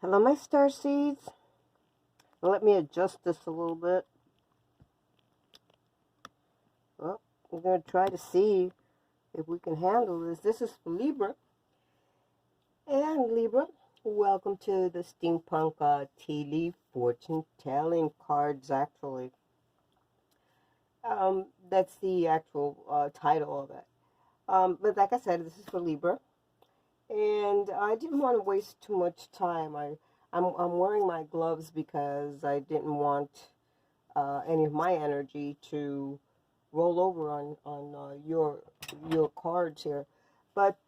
Hello, my star seeds. Let me adjust this a little bit. Well, we're going to try to see if we can handle this. This is for Libra. And Libra, welcome to the Steampunk tea leaf fortune telling cards, actually. That's the actual title of it. But like I said, this is for Libra. And I didn't want to waste too much time. I'm wearing my gloves because I didn't want any of my energy to roll over on your cards here. But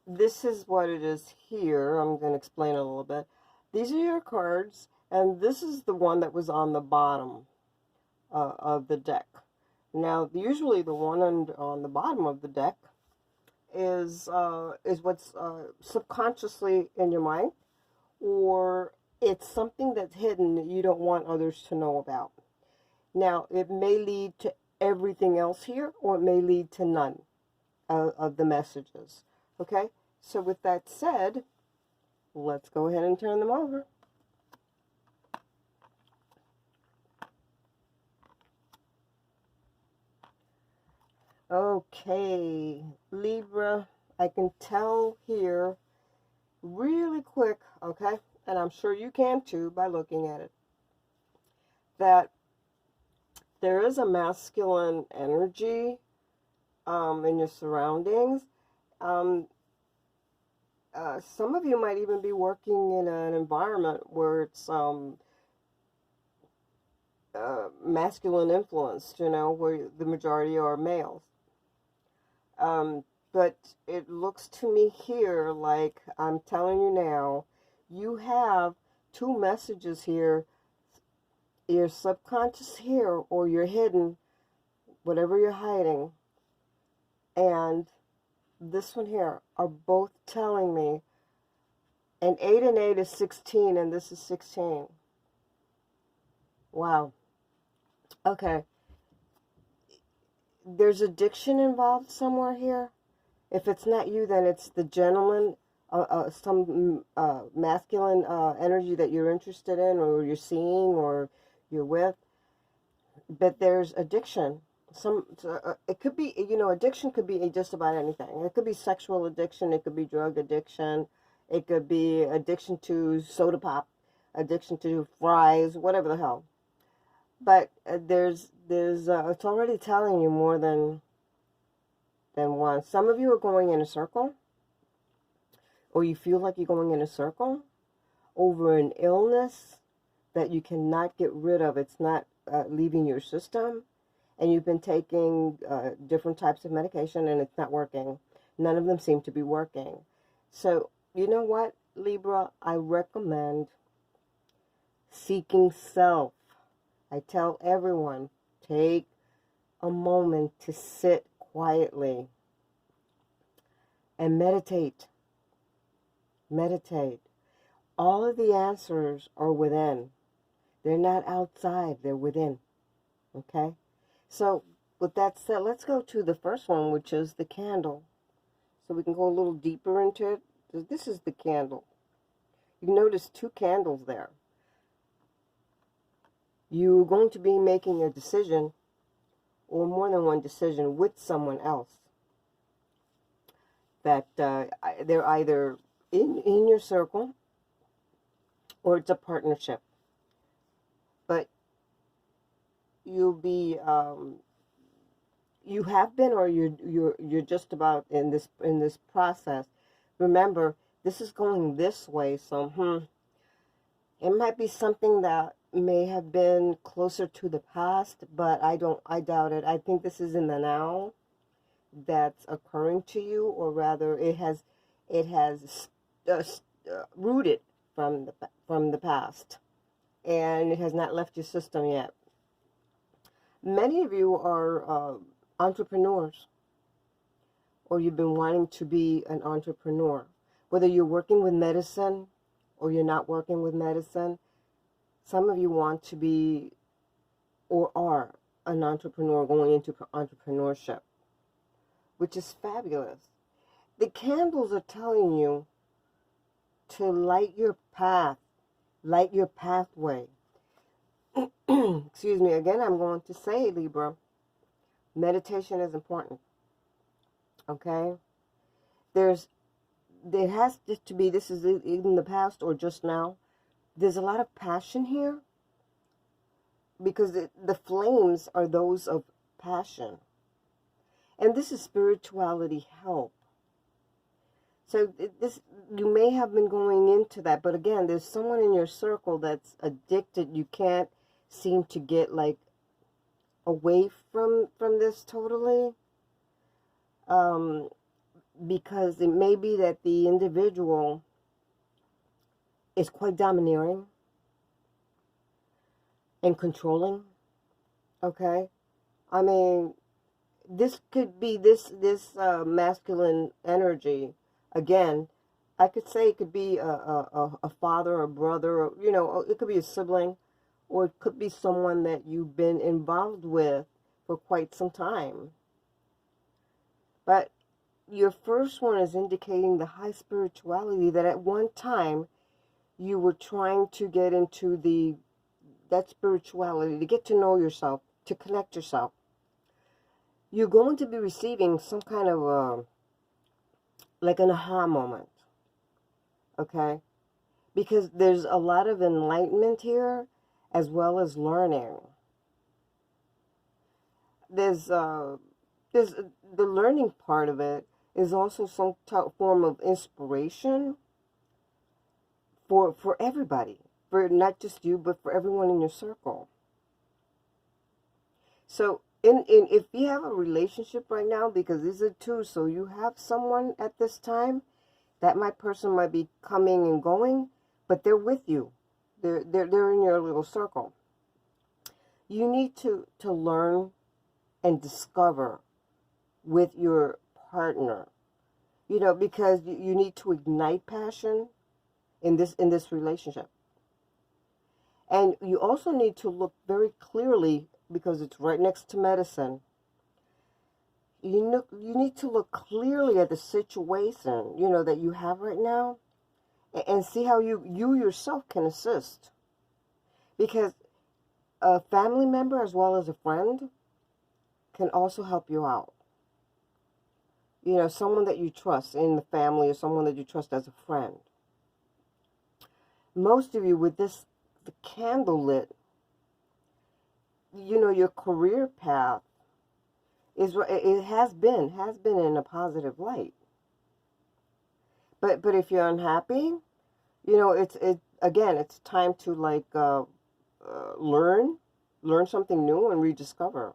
this is what it is here. I'm going to explain a little bit. These are your cards, and this is the one that was on the bottom of the deck. Now, usually the one on the bottom of the deck is what's subconsciously in your mind, or it's something that's hidden that you don't want others to know about. Now, it may lead to everything else here, or it may lead to none of the messages. Okay? So with that said, let's go ahead and turn them over. Okay, Libra, I can tell here really quick, okay, and I'm sure you can too by looking at it, that there is a masculine energy in your surroundings. Some of you might even be working in an environment where it's masculine influenced, you know, where the majority are males. But it looks to me here like, I'm telling you now, you have two messages here. Your subconscious here, or your hidden, whatever you're hiding, and this one here are both telling me, and 8 and 8 is 16, and this is 16. Wow. Okay. There's addiction involved somewhere here. If it's not you, then it's the gentleman, some masculine energy that you're interested in, or you're seeing, or you're with. But there's addiction. It could be, you know, addiction could be just about anything. It could be sexual addiction. It could be drug addiction. It could be addiction to soda pop, addiction to fries, whatever the hell. But there's it's already telling you more than one. Some of you are going in a circle, or you feel like you're going in a circle over an illness that you cannot get rid of. It's not leaving your system, and you've been taking different types of medication, and it's not working. None of them seem to be working. So, you know what, Libra? I recommend seeking self. I tell everyone, take a moment to sit quietly and meditate. Meditate. All of the answers are within. They're not outside, they're within. Okay? So, with that said, let's go to the first one, which is the candle. So we can go a little deeper into it. This is the candle. You notice two candles there. You're going to be making a decision, or more than one decision, with someone else. That they're either in your circle, or it's a partnership. But you'll be you have been, or you're just about in this process. Remember, this is going this way, so it might be something that may have been closer to the past, but I doubt it. I think this is in the now that's occurring to you, or rather, it has rooted from the past, and it has not left your system yet. Many of you are entrepreneurs, or you've been wanting to be an entrepreneur, whether you're working with medicine or you're not working with medicine. Some of you want to be, or are, an entrepreneur going into entrepreneurship, which is fabulous. The candles are telling you to light your path, light your pathway. Excuse me, again, I'm going to say, Libra, meditation is important, okay? There has to be, this is in the past or just now, there's a lot of passion here, because the flames are those of passion. And this is spirituality help. So this, you may have been going into that, but again, there's someone in your circle that's addicted. You can't seem to get like away from this totally, because it may be that the individual is quite domineering and controlling. Okay, I mean, this could be this masculine energy. Again, I could say it could be a father or a brother, or, you know, it could be a sibling, or it could be someone that you've been involved with for quite some time. But your first one is indicating the high spirituality, that at one time you were trying to get into that spirituality, to get to know yourself, to connect yourself. You're going to be receiving some kind of like an aha moment, okay? Because there's a lot of enlightenment here, as well as learning. There's the learning part of it is also some form of inspiration for everybody, for not just you, but for everyone in your circle. So if you have a relationship right now, because these are two, so you have someone at this time, that person might be coming and going, but they're with you. They're in your little circle. You need to learn and discover with your partner, you know, because you need to ignite passion in this relationship. And you also need to look very clearly, because it's right next to medicine. You need to look clearly at the situation, you know, that you have right now, and see how you yourself can assist. Because a family member as well as a friend can also help you out. You know, someone that you trust in the family, or someone that you trust as a friend. Most of you, with the candle lit, you know, your career path has been in a positive light. But if you're unhappy, you know, it's time to like learn something new and rediscover.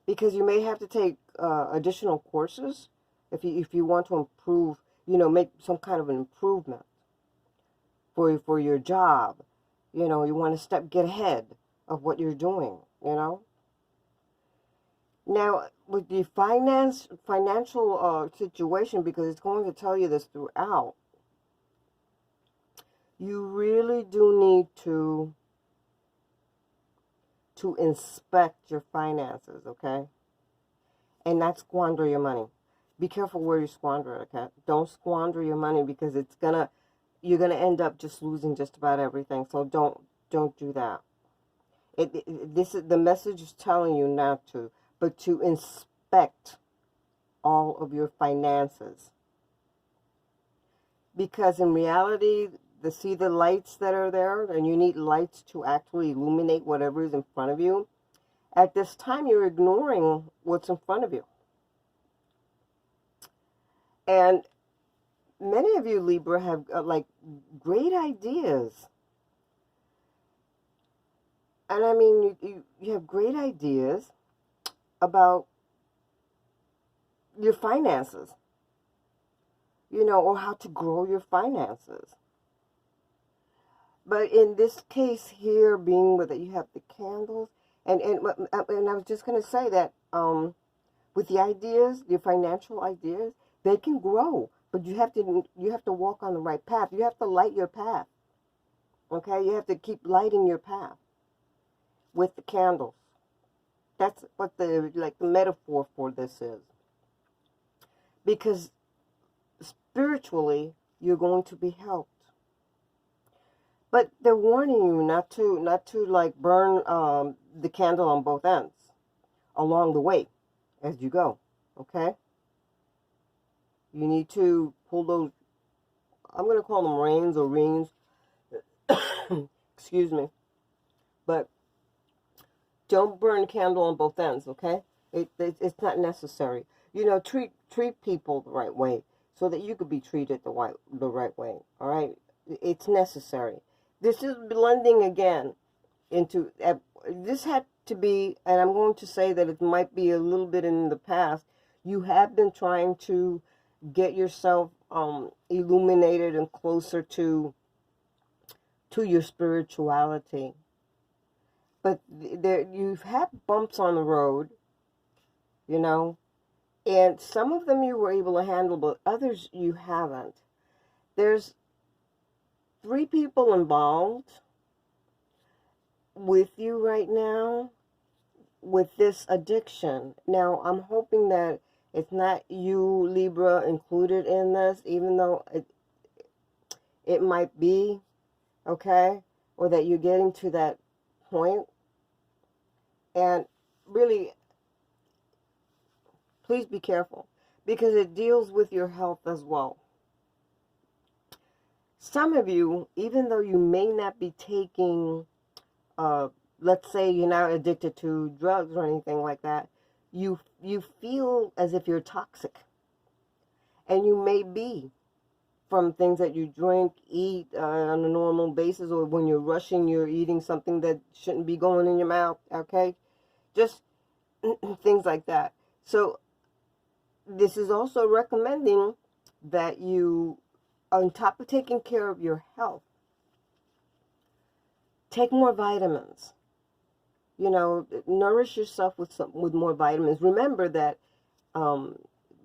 Because you may have to take additional courses if you want to improve, you know, make some kind of an improvement for your job. You know, you want to get ahead of what you're doing, you know. Now, with the financial situation, because it's going to tell you this throughout, you really do need to inspect your finances, okay? And not squander your money. Be careful where you squander it, okay? Don't squander your money, because you're gonna end up just losing just about everything. So don't do that. The message is telling you not to, but to inspect all of your finances. Because in reality, see the lights that are there, and you need lights to actually illuminate whatever is in front of you. At this time, you're ignoring what's in front of you. And many of you, Libra, have like great ideas. And I mean, you have great ideas about your finances, you know, or how to grow your finances. But in this case here, being with it, you have the candles, and I was just going to say that with the ideas, your financial ideas, they can grow, but you have to walk on the right path. You have to light your path. Okay, you have to keep lighting your path with the candles. That's what the metaphor for this is. Because spiritually, You're going to be helped. But they're warning you not to like burn the candle on both ends along the way as you go. Okay? You need to pull those, I'm going to call them reins or rings. Excuse me. But don't burn the candle on both ends, okay? It's not necessary. You know, treat people the right way so that you could be treated the right way, all right? It's necessary. This is blending again into, this had to be, and I'm going to say that it might be a little bit in the past, you have been trying to get yourself illuminated and closer to your spirituality. But you've had bumps on the road, you know, and some of them you were able to handle, but others you haven't. There's 3 people involved with you right now with this addiction. Now, I'm hoping that it's not you, Libra, included in this, even though it might be, okay, or that you're getting to that point. And really, please be careful, because it deals with your health as well. Some of you, even though you may not be taking, let's say you're not addicted to drugs or anything like that, you feel as if you're toxic. And you may be from things that you drink, eat on a normal basis, or when you're rushing, you're eating something that shouldn't be going in your mouth, okay? Just things like that. So this is also recommending that you, on top of taking care of your health, take more vitamins. You know, nourish yourself with more vitamins. Remember that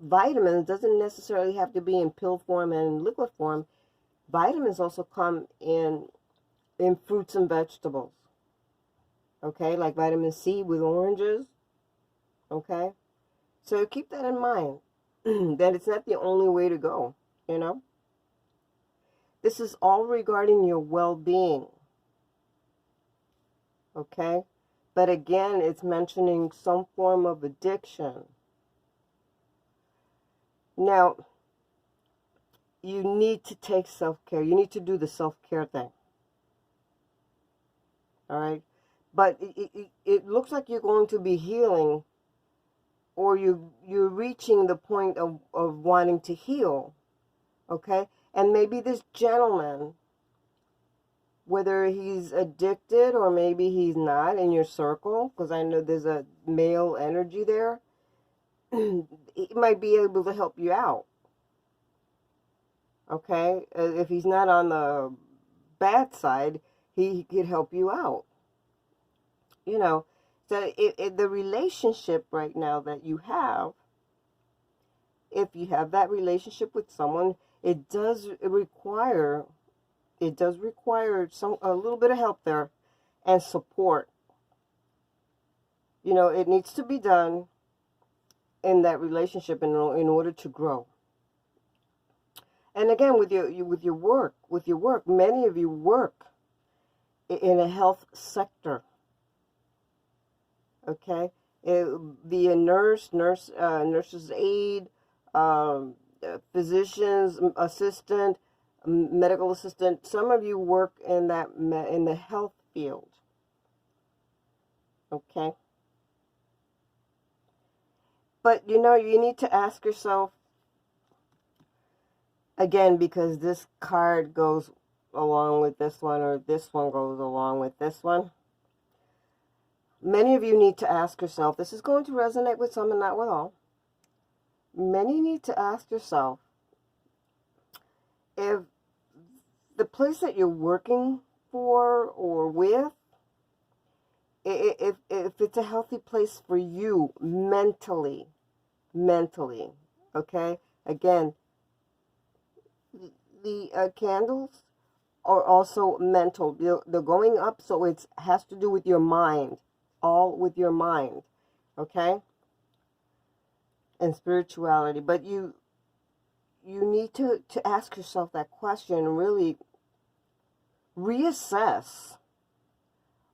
vitamins doesn't necessarily have to be in pill form and liquid form. Vitamins also come in fruits and vegetables. Okay, like vitamin C with oranges. Okay, so keep that in mind, that it's not the only way to go, you know. This is all regarding your well-being. Okay, but again, it's mentioning some form of addiction. Now, you need to take self-care. You need to do the self-care thing. All right? But it looks like you're going to be healing, or you're reaching the point of wanting to heal. Okay? And maybe this gentleman, whether he's addicted or maybe he's not in your circle, because I know there's a male energy there, he might be able to help you out. Okay? If he's not on the bad side, he could help you out. You know, so the relationship right now that you have, if you have that relationship with someone, it does require a little bit of help there and support. You know, it needs to be done in that relationship in order to grow. And again, with your work, many of you work in a health sector. Okay, be a nurse's aide, physician's assistant, medical assistant. Some of you work in the health field. Okay, but you know, you need to ask yourself again, because this card goes along with this one, or this one goes along with this one. Many of you need to ask yourself, this is going to resonate with some and not with all. Many need to ask yourself if the place that you're working for or with, if it's a healthy place for you mentally, okay? Again, the candles are also mental. They're going up, so it has to do with your mind. All with your mind, okay? And spirituality. But you need to ask yourself that question and really reassess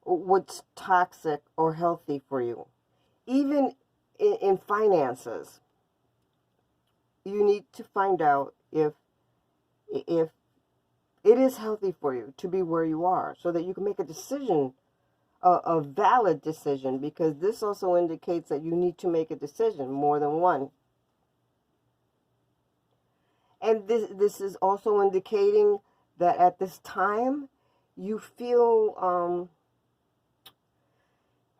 what's toxic or healthy for you. Even in finances, you need to find out if it is healthy for you to be where you are, so that you can make a decision, a valid decision, because this also indicates that you need to make a decision, more than one. And this is also indicating that at this time you feel,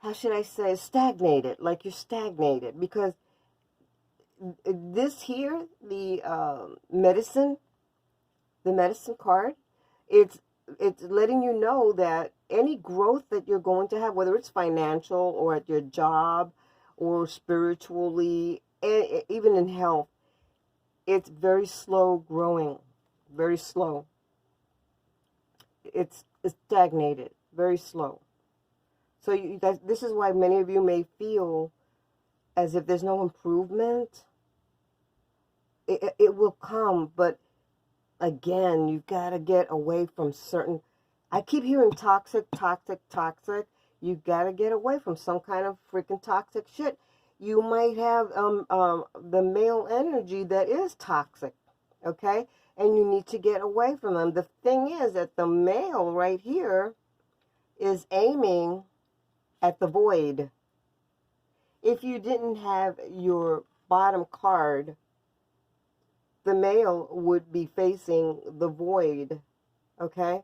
how should I say, stagnated, like you're stagnated, because this here, the medicine card, it's letting you know that any growth that you're going to have, whether it's financial or at your job or spiritually, even in health, it's very slow growing, very slow. It's stagnated, very slow. So this is why many of you may feel as if there's no improvement. It will come, but again, you've got to get away from certain... I keep hearing toxic, toxic, toxic. You've got to get away from some kind of freaking toxic shit. You might have the male energy that is toxic, okay? And you need to get away from them. The thing is that the male right here is aiming at the void. If you didn't have your bottom card, the male would be facing the void, okay?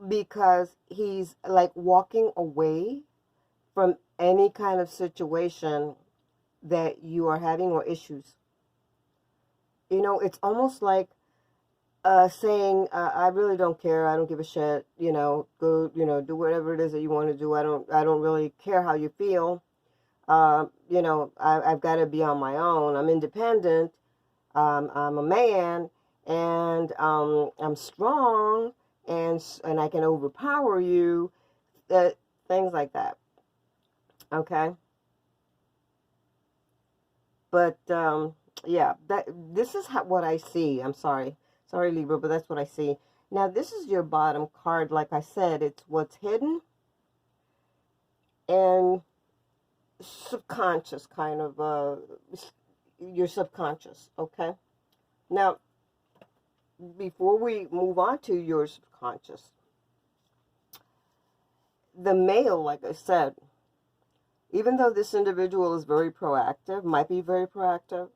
Because he's like walking away from any kind of situation that you are having or issues. You know, it's almost like saying, I really don't care, I don't give a shit, you know, go, you know, do whatever it is that you want to do. I don't really care how you feel. You know, I've got to be on my own. I'm independent. I'm a man, and I'm strong, and I can overpower you. Things like that. Okay. But yeah, this is what I see. I'm sorry, Libra, but that's what I see. Now, this is your bottom card. Like I said, it's what's hidden and subconscious, kind of your subconscious. Okay. Now, before we move on to your subconscious, the male, like I said, even though this individual is very proactive, might be very proactive,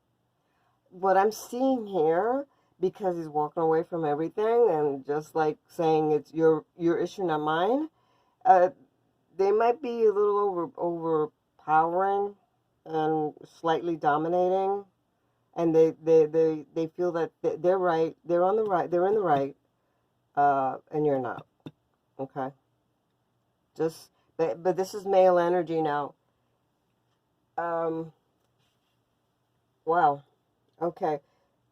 what I'm seeing here, because he's walking away from everything and just like saying it's your issue, not mine, they might be a little overpowering and slightly dominating, and they feel that they're right, they're on the right, they're in the right, and you're not. Okay. But this is male energy now. Wow. Okay.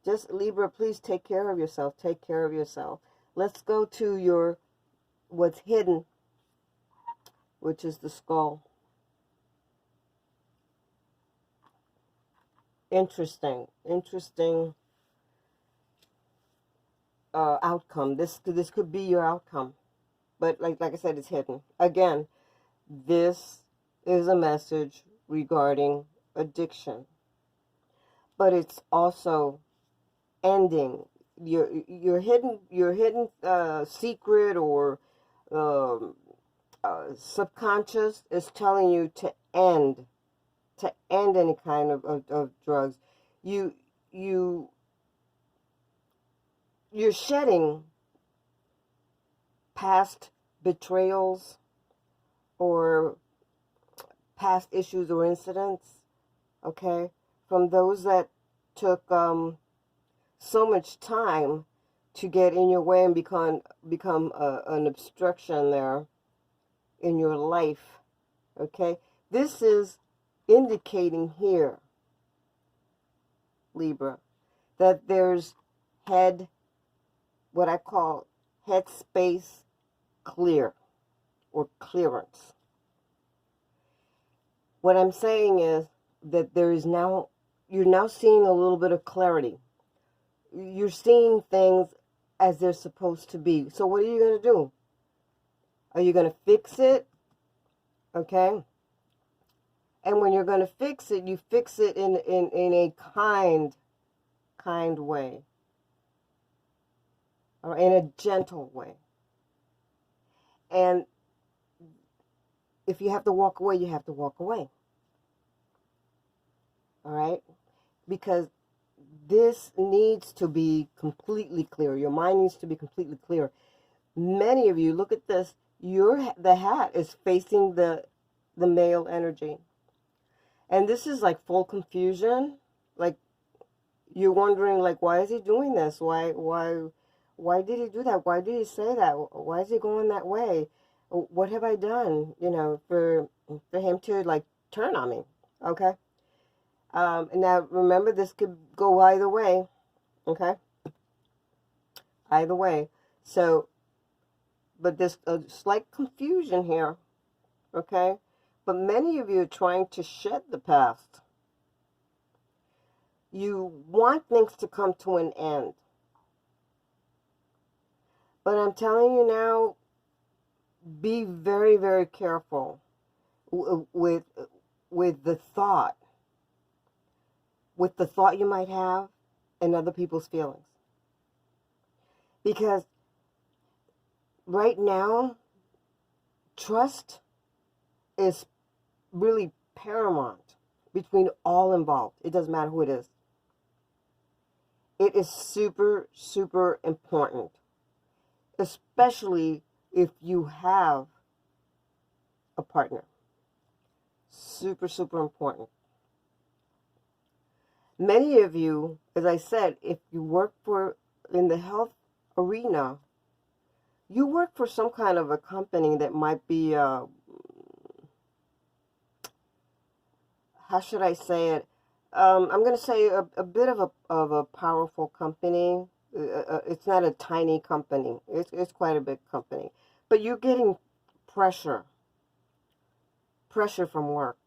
Just, Libra, please take care of yourself. Take care of yourself. Let's go to your what's hidden, which is the skull. Interesting outcome. This could be your outcome, but like I said, it's hidden. Again, this is a message regarding addiction, but it's also ending your hidden secret, or subconscious is telling you to end any kind of drugs. You're shedding past betrayals or past issues or incidents, okay, from those that took so much time to get in your way and become an obstruction there in your life, okay? This is indicating here, Libra, that there's what I call head space clear, or clearance. What I'm saying is that you're now seeing a little bit of clarity. you're seeing things as they're supposed to be. So what are you going to do? Are you going to fix it? Okay? And when you're going to fix it, you fix it in a kind way. Or in a gentle way. And if you have to walk away, you have to walk away. All right? Because this needs to be completely clear. Your mind needs to be completely clear. Many of you, look at this, the hat is facing the male energy. And this is like full confusion. Like, you're wondering, like, why is he doing this? Why did he do that? Why did he say that? Why is he going that way? What have I done, you know, for him to, like, turn on me? Okay? Now, remember, this could go either way. Okay? Either way. So, but there's a slight confusion here. Okay? But many of you are trying to shed the past. You want things to come to an end. But I'm telling you now, be very, very careful with the thought. With the thought you might have and other people's feelings. Because right now, trust is really paramount between all involved. It doesn't matter who it is. It is super, super important. Especially if you have a partner. Super, super important. Many of you, as I said, if you work in the health arena, you work for some kind of a company that might be, how should I say it? I'm going to say a bit of a powerful company. It's not a tiny company. It's quite a big company. But you're getting pressure from work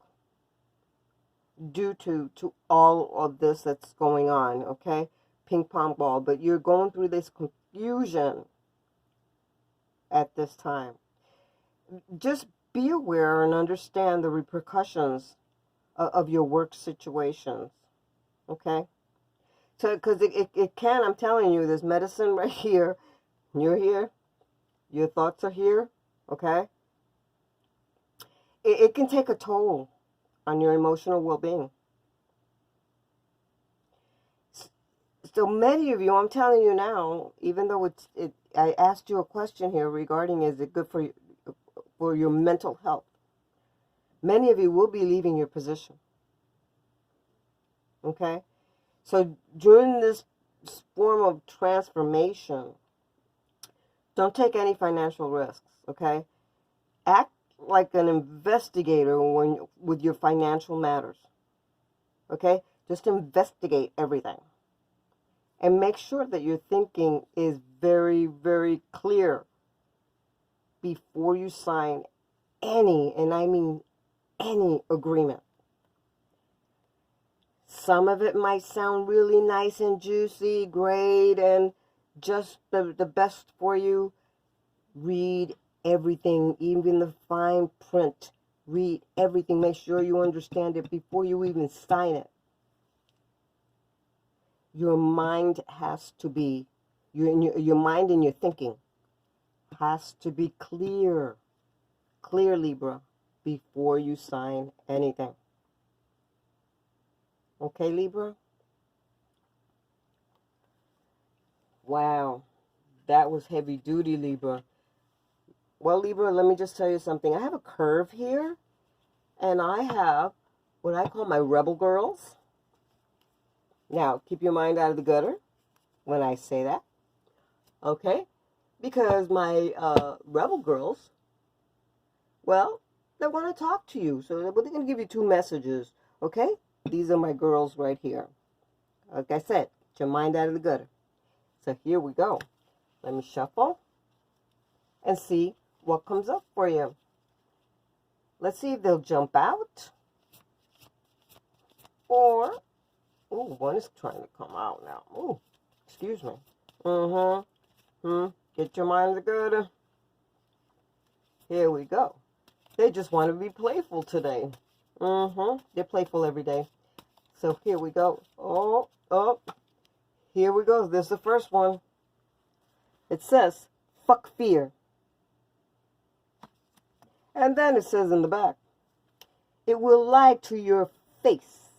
due to all of this that's going on, okay? Ping pong ball. But you're going through this confusion at this time. Just be aware and understand the repercussions of your work situations, okay? So, because it can, I'm telling you, there's medicine right here. You're here. Your thoughts are here, okay? It can take a toll on your emotional well-being. So many of you, I'm telling you now, even though I asked you a question here regarding is it good for your mental health. Many of you will be leaving your position. Okay? So during this form of transformation, don't take any financial risks, okay? Act like an investigator with your financial matters. Okay? Just investigate everything. And make sure that your thinking is very, very clear before you sign any, and I mean any, agreement. Some of it might sound really nice and juicy, great, and just the best for you. Read everything, even the fine print. Read everything. Make sure you understand it before you even sign it. Your mind has to be, your mind and your thinking has to be clear, Libra, before you sign anything. Okay, Libra? Wow, that was heavy duty, Libra. Well, Libra, let me just tell you something. I have a curve here, and I have what I call my rebel girls. Now, keep your mind out of the gutter when I say that, okay? Because my rebel girls, well, they want to talk to you. So they're going to give you two messages, okay? These are my girls right here. Like I said, get your mind out of the gutter. So here we go. Let me shuffle and see what comes up for you. Let's see if they'll jump out. Or, oh, one is trying to come out now. Ooh. Excuse me. Get your mind together. Here we go. They just want to be playful today. They're playful every day. So here we go. Oh. Here we go. This is the first one. It says, fuck fear. And then it says in the back, it will lie to your face.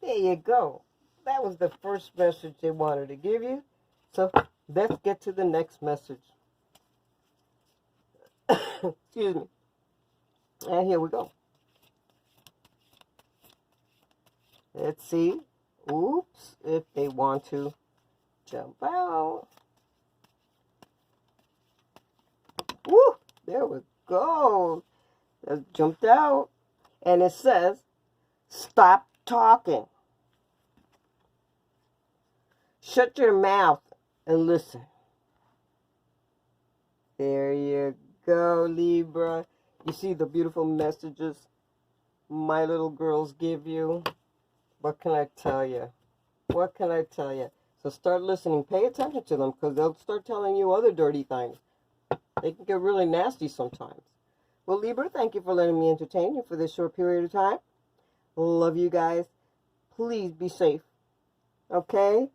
There you go. That was the first message they wanted to give you. So let's get to the next message. Excuse me. And here we go. Let's see. Oops. If they want to jump out. Woo! There we go. That jumped out. And it says, stop talking. Shut your mouth and listen. There you go, Libra. You see the beautiful messages my little girls give you? What can I tell you? What can I tell you? So start listening. Pay attention to them because they'll start telling you other dirty things. They can get really nasty sometimes. Well, Libra, thank you for letting me entertain you for this short period of time. Love you guys. Please be safe. Okay?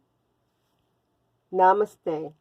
Namaste.